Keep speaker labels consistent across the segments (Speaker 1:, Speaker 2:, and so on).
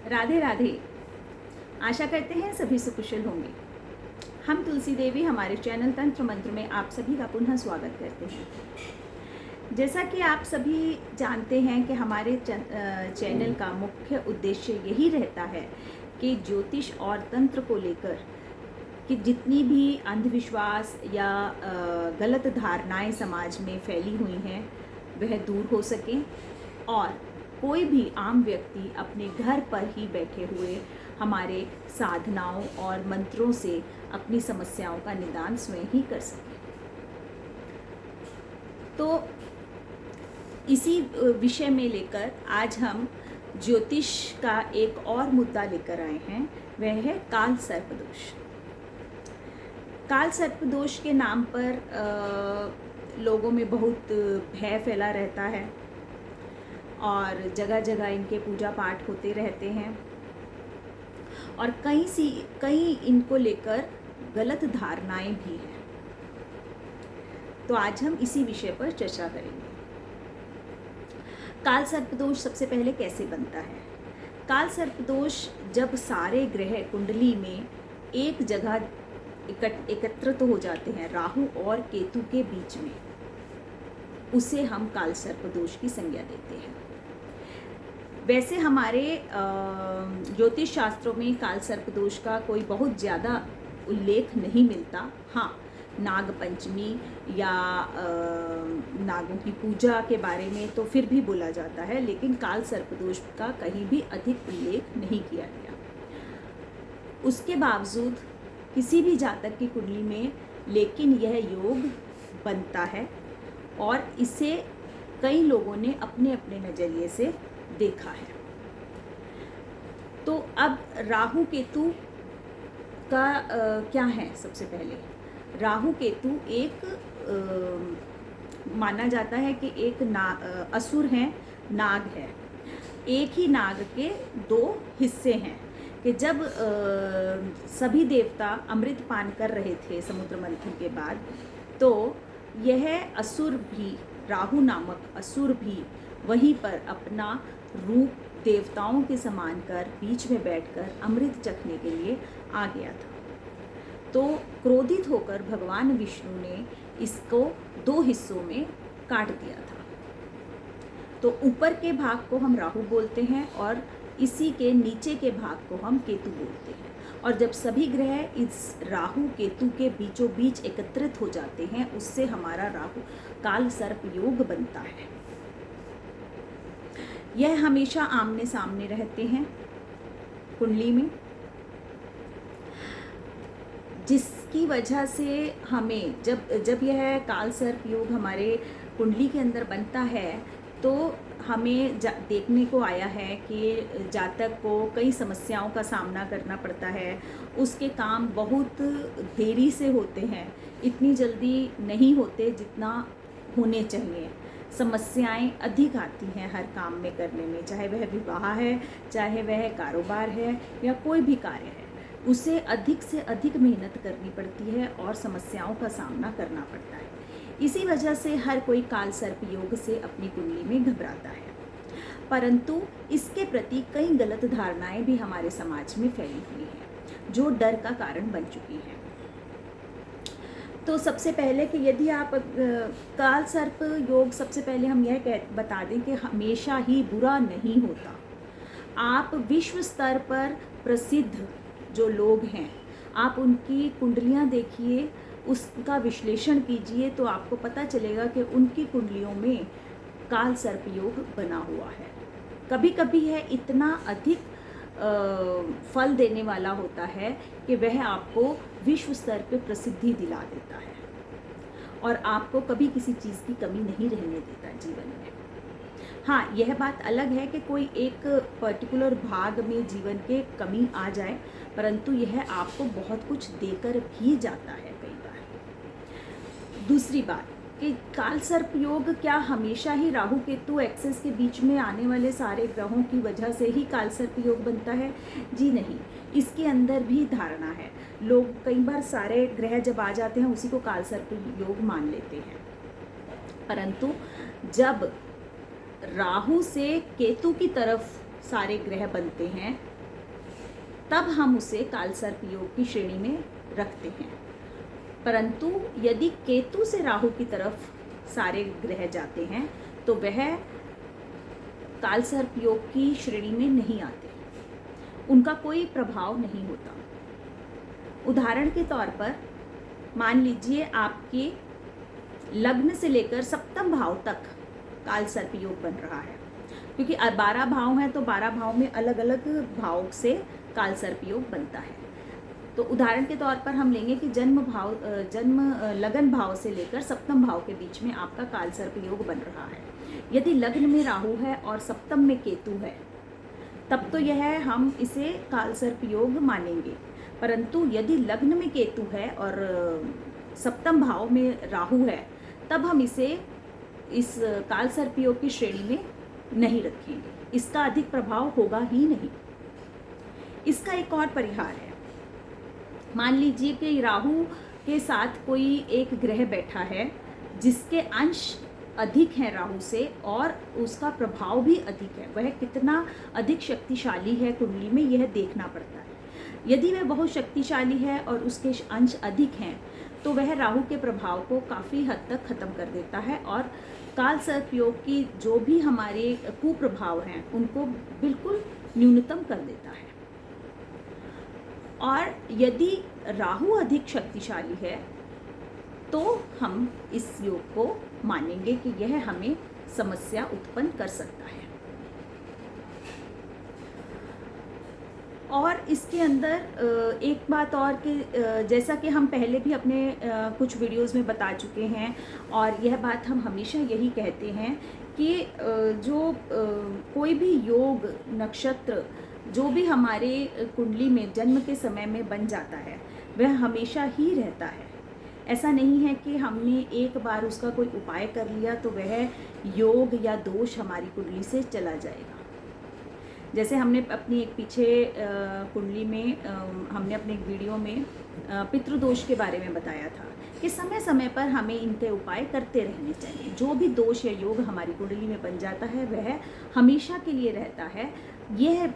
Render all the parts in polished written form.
Speaker 1: राधे राधे। आशा करते हैं सभी सुकुशल होंगे। हम तुलसी देवी हमारे चैनल तंत्र मंत्र में आप सभी का पुनः स्वागत करते हैं। जैसा कि आप सभी जानते हैं कि हमारे चैनल का मुख्य उद्देश्य यही रहता है कि ज्योतिष और तंत्र को लेकर कि जितनी भी अंधविश्वास या गलत धारणाएं समाज में फैली हुई हैं वह दूर हो सकें और कोई भी आम व्यक्ति अपने घर पर ही बैठे हुए हमारे साधनाओं और मंत्रों से अपनी समस्याओं का निदान स्वयं ही कर सके। तो इसी विषय में लेकर आज हम ज्योतिष का एक और मुद्दा लेकर आए हैं, वह है काल सर्पदोष। काल सर्पदोष के नाम पर लोगों में बहुत भय फैला रहता है और जगह जगह इनके पूजा पाठ होते रहते हैं और कई इनको लेकर गलत धारणाएं भी हैं। तो आज हम इसी विषय पर चर्चा करेंगे। काल सर्पदोष सबसे पहले कैसे बनता है? काल सर्पदोष जब सारे ग्रह कुंडली में एक जगह एकत्रित हो जाते हैं, राहु और केतु के बीच में, उसे हम काल सर्पदोष की संज्ञा देते हैं। वैसे हमारे ज्योतिष शास्त्रों में काल सर्पदोष का कोई बहुत ज़्यादा उल्लेख नहीं मिलता। हाँ, नाग पंचमी या नागों की पूजा के बारे में तो फिर भी बोला जाता है, लेकिन काल सर्पदोष का कहीं भी अधिक उल्लेख नहीं किया गया। उसके बावजूद किसी भी जातक की कुंडली में लेकिन यह योग बनता है और इसे कई लोगों ने अपने अपने नज़रिए से देखा है। तो अब राहु केतु का क्या है? सबसे पहले राहु केतु एक माना जाता है कि एक असुर हैं, नाग है। एक ही नाग के दो हिस्से हैं कि जब सभी देवता अमृत पान कर रहे थे समुद्र मंथन के बाद, तो यह असुर भी, राहु नामक असुर भी वहीं पर अपना रूप देवताओं के समान कर बीच में बैठकर अमृत चखने के लिए आ गया था। तो क्रोधित होकर भगवान विष्णु ने इसको दो हिस्सों में काट दिया था। तो ऊपर के भाग को हम राहु बोलते हैं और इसी के नीचे के भाग को हम केतु बोलते हैं। और जब सभी ग्रह इस राहु केतु के बीचों बीच एकत्रित हो जाते हैं, उससे हमारा राहु काल सर्प योग बनता है। यह हमेशा आमने सामने रहते हैं कुंडली में, जिसकी वजह से हमें जब यह काल सर्प योग हमारे कुंडली के अंदर बनता है तो हमें देखने को आया है कि जातक को कई समस्याओं का सामना करना पड़ता है। उसके काम बहुत देरी से होते हैं, इतनी जल्दी नहीं होते जितना होने चाहिए। समस्याएं अधिक आती हैं हर काम में करने में, चाहे वह विवाह है, चाहे वह कारोबार है या कोई भी कार्य है, उसे अधिक से अधिक मेहनत करनी पड़ती है और समस्याओं का सामना करना पड़ता है। इसी वजह से हर कोई काल सर्प योग से अपनी कुंडली में घबराता है, परंतु इसके प्रति कई गलत धारणाएं भी हमारे समाज में फैली हुई हैं जो डर का कारण बन चुकी हैं। तो सबसे पहले कि यदि आप काल सर्प योग, सबसे पहले हम यह बता दें कि हमेशा ही बुरा नहीं होता। आप विश्व स्तर पर प्रसिद्ध जो लोग हैं, आप उनकी कुंडलियां देखिए, उसका विश्लेषण कीजिए, तो आपको पता चलेगा कि उनकी कुंडलियों में काल सर्प योग बना हुआ है। कभी कभी यह इतना अधिक फल देने वाला होता है कि वह आपको विश्व स्तर पे प्रसिद्धि दिला देता है और आपको कभी किसी चीज़ की कमी नहीं रहने देता जीवन में। हाँ, यह बात अलग है कि कोई एक पर्टिकुलर भाग में जीवन के कमी आ जाए, परंतु यह आपको बहुत कुछ देकर भी जाता है कई बार। दूसरी बात कि काल सर्प योग क्या हमेशा ही राहु केतु एक्सेस के बीच में आने वाले सारे ग्रहों की वजह से ही काल सर्प योग बनता है? जी नहीं, इसके अंदर भी धारणा है। लोग कई बार सारे ग्रह जब आ जाते हैं उसी को काल सर्प योग मान लेते हैं, परंतु जब राहु से केतु की तरफ सारे ग्रह बनते हैं तब हम उसे कालसर्प योग की श्रेणी में रखते हैं। परंतु यदि केतु से राहु की तरफ सारे ग्रह जाते हैं तो वह कालसर्प योग की श्रेणी में नहीं आते, उनका कोई प्रभाव नहीं होता। उदाहरण के तौर पर मान लीजिए आपके लग्न से लेकर सप्तम भाव तक कालसर्प योग बन रहा है, क्योंकि 12 भाव हैं तो 12 भाव में अलग अलग भाव से कालसर्प योग बनता है। तो उदाहरण के तौर पर हम लेंगे कि जन्म लगन भाव से लेकर सप्तम भाव के बीच में आपका कालसर्प योग बन रहा है। यदि लग्न में राहु है और सप्तम में केतु है तब तो यह हम इसे कालसर्प योग मानेंगे। परंतु यदि लग्न में केतु है और सप्तम भाव में राहु है तब हम इसे इस कालसर्प योग की श्रेणी में नहीं रखेंगे, इसका अधिक प्रभाव होगा ही नहीं। इसका एक और परिहार है। मान लीजिए कि राहु के साथ कोई एक ग्रह बैठा है जिसके अंश अधिक हैं राहु से और उसका प्रभाव भी अधिक है, वह कितना अधिक शक्तिशाली है कुंडली में यह देखना पड़ता है। यदि वह बहुत शक्तिशाली है और उसके अंश अधिक हैं तो वह राहु के प्रभाव को काफ़ी हद तक ख़त्म कर देता है और कालसर्प योग की जो भी हमारे कुप्रभाव हैं उनको बिल्कुल न्यूनतम कर देता है। और यदि राहु अधिक शक्तिशाली है तो हम इस योग को मानेंगे कि यह हमें समस्या उत्पन्न कर सकता है। और इसके अंदर एक बात और कि जैसा कि हम पहले भी अपने कुछ वीडियोस में बता चुके हैं और यह बात हम हमेशा यही कहते हैं कि जो कोई भी योग नक्षत्र जो भी हमारे कुंडली में जन्म के समय में बन जाता है वह हमेशा ही रहता है। ऐसा नहीं है कि हमने एक बार उसका कोई उपाय कर लिया तो वह योग या दोष हमारी कुंडली से चला जाएगा। जैसे हमने अपनी एक पीछे कुंडली में हमने अपने एक वीडियो में पितृदोष के बारे में बताया था कि समय समय पर हमें इनके उपाय करते रहने चाहिए। जो भी दोष या योग हमारी कुंडली में बन जाता है वह हमेशा के लिए रहता है। यह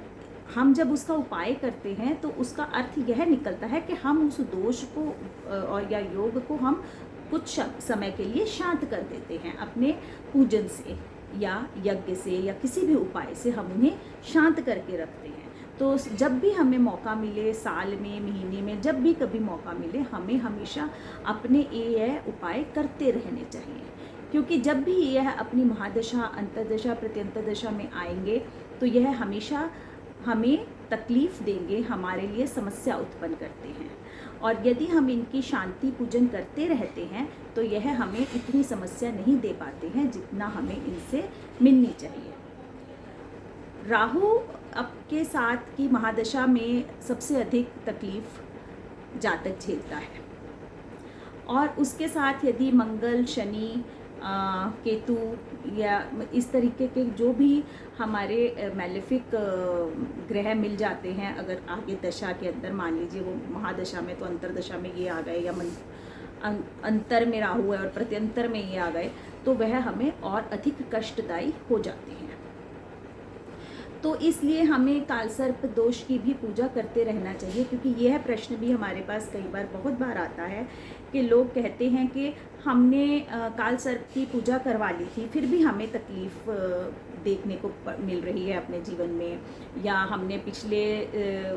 Speaker 1: हम जब उसका उपाय करते हैं तो उसका अर्थ यह निकलता है कि हम उस दोष को और या योग को हम कुछ समय के लिए शांत कर देते हैं अपने पूजन से या यज्ञ से या किसी भी उपाय से हम उन्हें शांत करके रखते हैं। तो जब भी हमें मौका मिले, साल में, महीने में, जब भी कभी मौका मिले, हमें हमेशा अपने यह उपाय करते रहने चाहिए, क्योंकि जब भी यह अपनी महादशा, अंतर्दशा, प्रत्यंतदशा में आएंगे तो यह हमेशा हमें तकलीफ़ देंगे, हमारे लिए समस्या उत्पन्न करते हैं। और यदि हम इनकी शांति पूजन करते रहते हैं तो यह हमें इतनी समस्या नहीं दे पाते हैं जितना हमें इनसे मिलनी चाहिए। राहु आपके साथ की महादशा में सबसे अधिक तकलीफ़ जातक झेलता है और उसके साथ यदि मंगल, शनि, केतु या इस तरीके के जो भी हमारे मैलेफिक ग्रह मिल जाते हैं, अगर आगे दशा के अंदर मान लीजिए वो महादशा में तो अंतरदशा में ये आ गए या अंतर में राहु है और प्रत्यंतर में ये आ गए तो वह हमें और अधिक कष्टदायी हो जाते हैं। तो इसलिए हमें कालसर्प दोष की भी पूजा करते रहना चाहिए, क्योंकि यह प्रश्न भी हमारे पास कई बार बहुत बार आता है कि लोग कहते हैं कि हमने कालसर्प की पूजा करवा ली थी फिर भी हमें तकलीफ़ देखने को मिल रही है अपने जीवन में, या हमने पिछले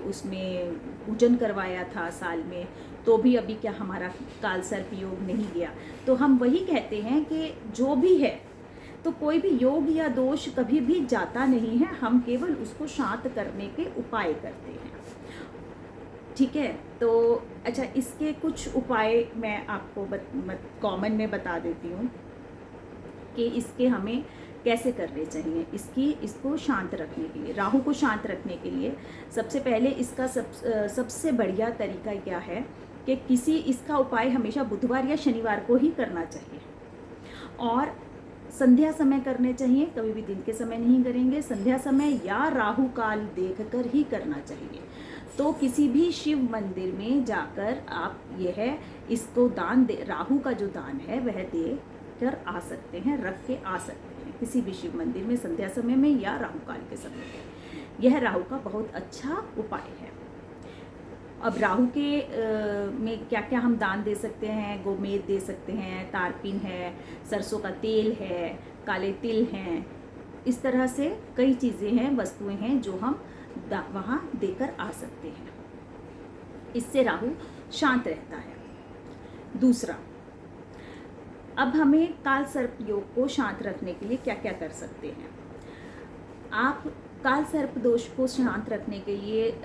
Speaker 1: उसमें पूजन करवाया था साल में तो भी अभी क्या हमारा कालसर्प योग नहीं गया। तो हम वही कहते हैं कि जो भी है तो कोई भी योग या दोष कभी भी जाता नहीं है, हम केवल उसको शांत करने के उपाय करते हैं। ठीक है, तो अच्छा, इसके कुछ उपाय मैं आपको कॉमन में बता देती हूँ कि इसके हमें कैसे करने चाहिए। इसको शांत रखने के लिए, राहु को शांत रखने के लिए सबसे पहले इसका सबसे बढ़िया तरीका क्या है कि इसका उपाय हमेशा बुधवार या शनिवार को ही करना चाहिए और संध्या समय करने चाहिए, कभी भी दिन के समय नहीं करेंगे। संध्या समय या राहु काल देखकर ही करना चाहिए। तो किसी भी शिव मंदिर में जाकर आप इसको दान दे, राहु का जो दान है वह दे कर आ सकते हैं, रख के आ सकते हैं किसी भी शिव मंदिर में संध्या समय में या राहु काल के समय में। यह राहु का बहुत अच्छा उपाय है। अब राहु के में क्या क्या हम दान दे सकते हैं, गोमेद दे सकते हैं, तारपीन है, सरसों का तेल है, काले तिल हैं, इस तरह से कई चीज़ें हैं, वस्तुएं हैं जो हम वहाँ देकर आ सकते हैं। इससे राहु शांत रहता है। दूसरा, अब हमें काल सर्प योग को शांत रखने के लिए क्या क्या कर सकते हैं। आप काल सर्प दोष को शांत रखने के लिए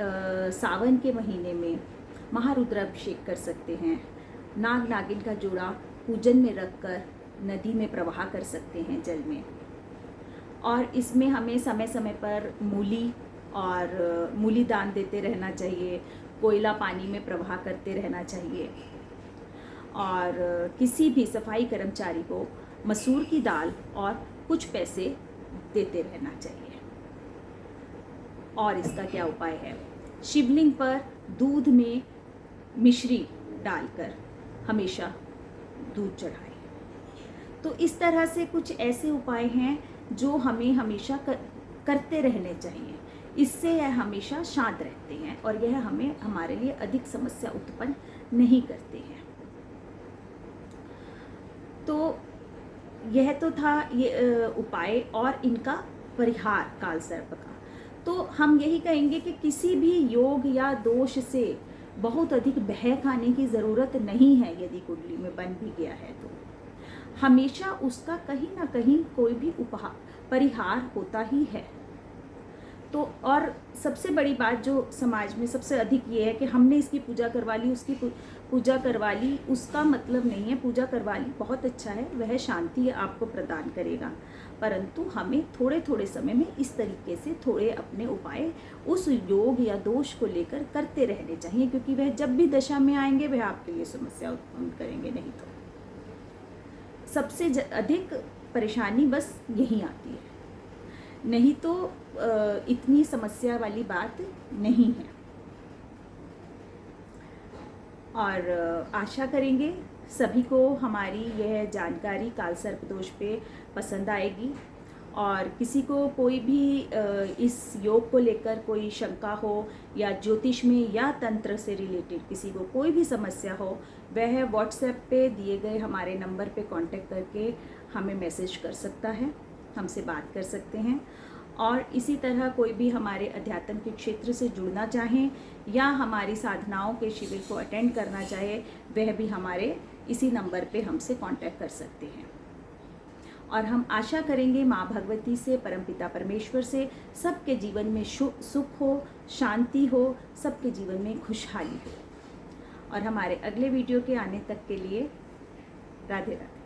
Speaker 1: सावन के महीने में महारुद्राभिषेक कर सकते हैं। नाग नागिन का जोड़ा पूजन में रखकर नदी में प्रवाह कर सकते हैं, जल में। और इसमें हमें समय समय पर मूली दान देते रहना चाहिए, कोयला पानी में प्रवाह करते रहना चाहिए, और किसी भी सफाई कर्मचारी को मसूर की दाल और कुछ पैसे देते रहना चाहिए। और इसका क्या उपाय है, शिवलिंग पर दूध में मिश्री डालकर हमेशा दूध चढ़ाएं। तो इस तरह से कुछ ऐसे उपाय हैं जो हमें हमेशा करते रहने चाहिए। इससे यह हमेशा शांत रहते हैं और यह हमारे लिए अधिक समस्या उत्पन्न नहीं करते हैं। तो यह तो था ये उपाय और इनका परिहार काल सर्प का। तो हम यही कहेंगे कि किसी भी योग या दोष से बहुत अधिक भय खाने की ज़रूरत नहीं है। यदि कुंडली में बन भी गया है तो हमेशा उसका कहीं ना कहीं कोई भी परिहार होता ही है। तो और सबसे बड़ी बात जो समाज में सबसे अधिक ये है कि हमने इसकी पूजा करवा ली, उसकी पूजा करवा ली, उसका मतलब नहीं है। पूजा करवा ली बहुत अच्छा है, वह शांति आपको प्रदान करेगा, परंतु हमें थोड़े थोड़े समय में इस तरीके से थोड़े अपने उपाय उस योग या दोष को लेकर करते रहने चाहिए, क्योंकि वह जब भी दशा में आएंगे वह आपके लिए समस्या उत्पन्न करेंगे। नहीं तो सबसे अधिक परेशानी बस यही आती है, नहीं तो इतनी समस्या वाली बात नहीं है। और आशा करेंगे सभी को हमारी यह जानकारी काल सर्प दोष पे पसंद आएगी। और किसी को कोई भी इस योग को लेकर कोई शंका हो या ज्योतिष में या तंत्र से रिलेटेड किसी को कोई भी समस्या हो, वह व्हाट्सएप पे दिए गए हमारे नंबर पे कांटेक्ट करके हमें मैसेज कर सकता है, हमसे बात कर सकते हैं। और इसी तरह कोई भी हमारे अध्यात्म के क्षेत्र से जुड़ना चाहें या हमारी साधनाओं के शिविर को अटेंड करना चाहे, वह भी हमारे इसी नंबर पे हमसे कांटेक्ट कर सकते हैं। और हम आशा करेंगे माँ भगवती से, परमपिता परमेश्वर से सबके जीवन में सुख हो, शांति हो, सबके जीवन में खुशहाली हो। और हमारे अगले वीडियो के आने तक के लिए राधे राधे।